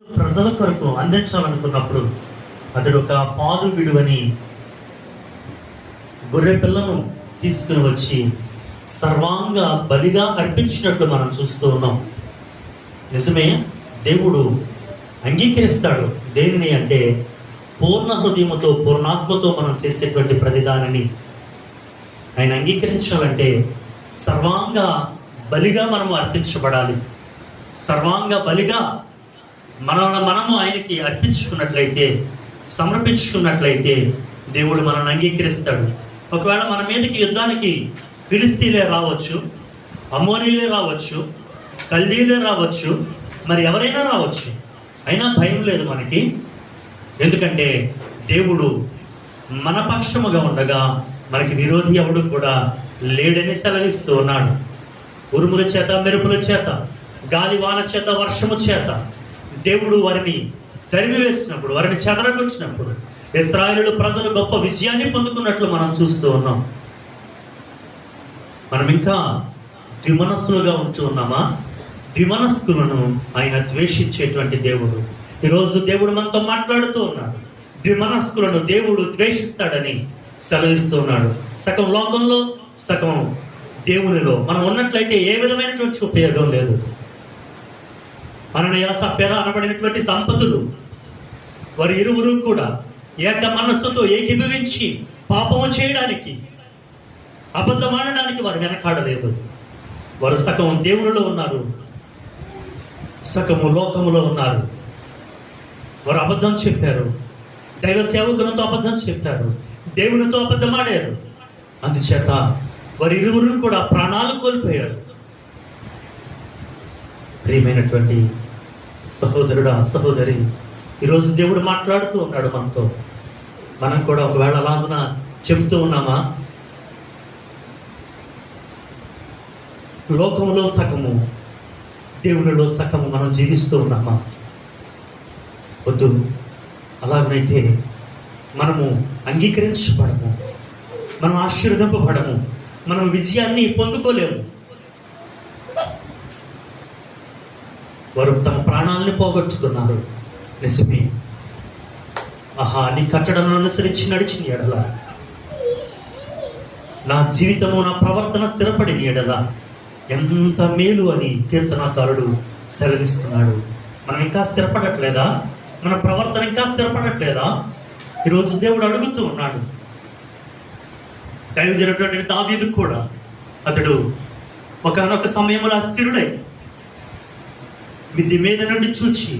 ప్రజల కొరకు అందించాలనుకున్నప్పుడు అతడు ఒక పాలు విడువని గొర్రె పిల్లను తీసుకుని వచ్చి సర్వాంగ బలిగా అర్పించినట్లు మనం చూస్తూ ఉన్నాం. నిజమే, దేవుడు అంగీకరిస్తాడు దేనిని అంటే పూర్ణ హృదయముతో పూర్ణాత్మతో మనం చేసేటువంటి ప్రతిదానిని ఆయన అంగీకరించాలంటే సర్వాంగ బలిగా మనము అర్పించబడాలి. సర్వాంగ బలిగా మనము ఆయనకి అర్పించుకున్నట్లయితే, సమర్పించుకున్నట్లయితే దేవుడు మనల్ని అంగీకరిస్తాడు. ఒకవేళ మన మీదకి యుద్ధానికి ఫిలిస్తీన్లే రావచ్చు, అమ్మోనీలే రావచ్చు, కల్దీలే రావచ్చు, మరి ఎవరైనా రావచ్చు, అయినా భయం లేదు మనకి. ఎందుకంటే దేవుడు మన పక్షముగా ఉండగా మనకి విరోధి ఎవడు కూడా లేడని సెలవిస్తూ ఉన్నాడు. ఉరుముల చేత, మెరుపుల చేత, గాలి వాన చేత, వర్షము చేత దేవుడు వారిని తరిమి వేసినప్పుడు, వారిని చెదరగొచ్చినప్పుడు ఇశ్రాయేలు ప్రజలు గొప్ప విజయాన్ని పొందుకున్నట్లు మనం చూస్తూ ఉన్నాం. మనం ఇంకా ద్విమనస్సులుగా ఉంటూ ఉన్నామా? ద్విమనస్కులను ఆయన ద్వేషించేటువంటి దేవుడు. ఈరోజు దేవుడు మనతో మాట్లాడుతూ ఉన్నాడు. ద్విమనస్కులను దేవుడు ద్వేషిస్తాడని సెలవిస్తూ ఉన్నాడు. సగం లోకంలో, సగం దేవునిలో మనం ఉన్నట్లయితే ఏ విధమైనటువంటి ఉపయోగం లేదు. అననయ సప్యర అనబడినటువంటి దంపతులు వారి ఇరువురు కూడా ఏక మనస్సుతో ఏకీభవించి పాపము చేయడానికి, అబద్ధమాడడానికి వారు వెనకాడలేదు. వారు సగం దేవునిలో ఉన్నారు, సగము లోకములో ఉన్నారు. వారు అబద్ధం చెప్పారు, దైవ సేవకులతో అబద్ధం చెప్పారు, దేవునితో అబద్ధమాడారు. అందుచేత వారి ఇరువురు కూడా ప్రాణాలు కోల్పోయారు. ప్రియమైనటువంటి సహోదరుడా, సహోదరి, ఈరోజు దేవుడు మాట్లాడుతూ ఉన్నాడు మనతో. మనం కూడా ఒకవేళ అలాగున చెబుతూ ఉన్నామా? లోకంలో సగము, దేవునిలో సగము మనం జీవిస్తూ ఉన్నామా? వద్దు. అలాగనైతే మనము అంగీకరించబడము, మనం ఆశీర్వదింపబడము, మనం విజయాన్ని పొందుకోలేము. వారు తమ ప్రాణాలని పోగొట్టుకున్నారు. నిజమే. నీ కట్టడను అనుసరించి నడిచిన ఎడల, నా జీవితము, నా ప్రవర్తన స్థిరపడిన ఎడల ఎంత మేలు అని కీర్తనాకారుడు సెలవిస్తున్నాడు. మనం ఇంకా స్థిరపడట్లేదా? మన ప్రవర్తన ఇంకా స్థిరపడట్లేదా? ఈరోజు దేవుడు అడుగుతూ ఉన్నాడు. దైవజనుడైన దావీదు కూడా అతడు ఒకనొక సమయంలో అస్థిరుడై మిద్ది మీద నుండి చూచి